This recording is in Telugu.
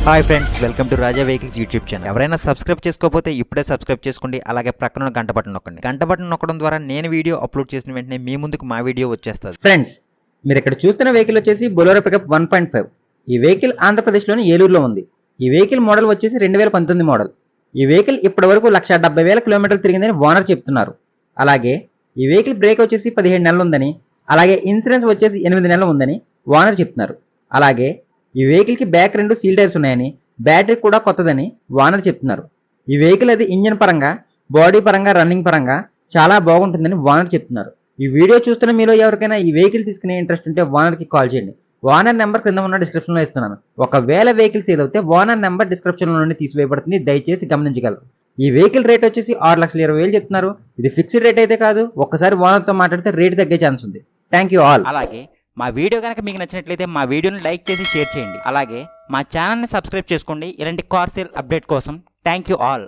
Hi friends, welcome to Raja vehicles YouTube channel. ఎవరైనా సబ్స్క్రైబ్ చేసుకోకపోతే ఇప్పుడే సబ్స్క్రైబ్ చేసుకోండి. అలాగే ప్రక్కన ఉన్న గంట బటన్ నొక్కండి. గంట బటన్ నొక్కడం ద్వారా నేను వీడియో అప్లోడ్ చేసిన వెంటనే మీ ముందుకు మా వీడియో వచ్చేస్తుంది. ఫ్రెండ్స్, మీరు ఇక్కడ చూస్తున్న వెహికల్ వచ్చేసి బొలెరో పికప్ 1.5. ఈ వెహికల్ ఆంధ్రప్రదేశ్లోని ఏలూరులో ఉంది. ఈ వెహికల్ మోడల్ వచ్చేసి 2019 మోడల్. ఈ వెహికల్ ఇప్పటి వరకు 1,70,000 కిలోమీటర్లు తిరిగిందని ఓనర్ చెప్తున్నారు. అలాగే ఈ వెహికల్ బ్రేక్ వచ్చేసి 17 నెలలు ఉందని, అలాగే ఇన్సూరెన్స్ వచ్చేసి 8 నెలలు ఉందని ఓనర్ చెప్తున్నారు. అలాగే ఈ వెహికల్ కి బ్యాక్ 2 సీల్ టైర్స్ ఉన్నాయని, బ్యాటరీ కూడా కొత్తదని ఓనర్ చెప్తున్నారు. ఈ వెహికల్ అది ఇంజిన్ పరంగా, బాడీ పరంగా, రన్నింగ్ పరంగా చాలా బాగుంటుందని ఓనర్ చెప్తున్నారు. ఈ వీడియో చూస్తున్న మీలో ఎవరికైనా ఈ వెహికల్ తీసుకునే ఇంట్రెస్ట్ ఉంటే ఓనర్ కి కాల్ చేయండి. ఓనర్ నెంబర్ కింద ఉన్న డిస్క్రిప్షన్ లో ఇస్తున్నాను. ఒకవేళ వెహికల్ సేల్ అవుతే ఓనర్ నెంబర్ డిస్క్రిప్షన్ లో నుండి తీసివేయబడుతుంది. దయచేసి గమనించగలరు. ఈ వెహికల్ రేట్ వచ్చేసి 6,20,000 చెప్తున్నారు. ఇది ఫిక్స్డ్ రేట్ అయితే కాదు. ఒక్కసారి ఓనర్ తో మాట్లాడితే రేట్ తగ్గే ఛాన్స్ ఉంది. Thank you all. అలాగే మా వీడియో కనుక మీకు నచ్చినట్లయితే మా వీడియోని లైక్ చేసి షేర్ చేయండి. అలాగే మా ఛానల్ని సబ్స్క్రైబ్ చేసుకోండి ఇలాంటి కార్ సేల్ అప్డేట్ కోసం. Thank you all.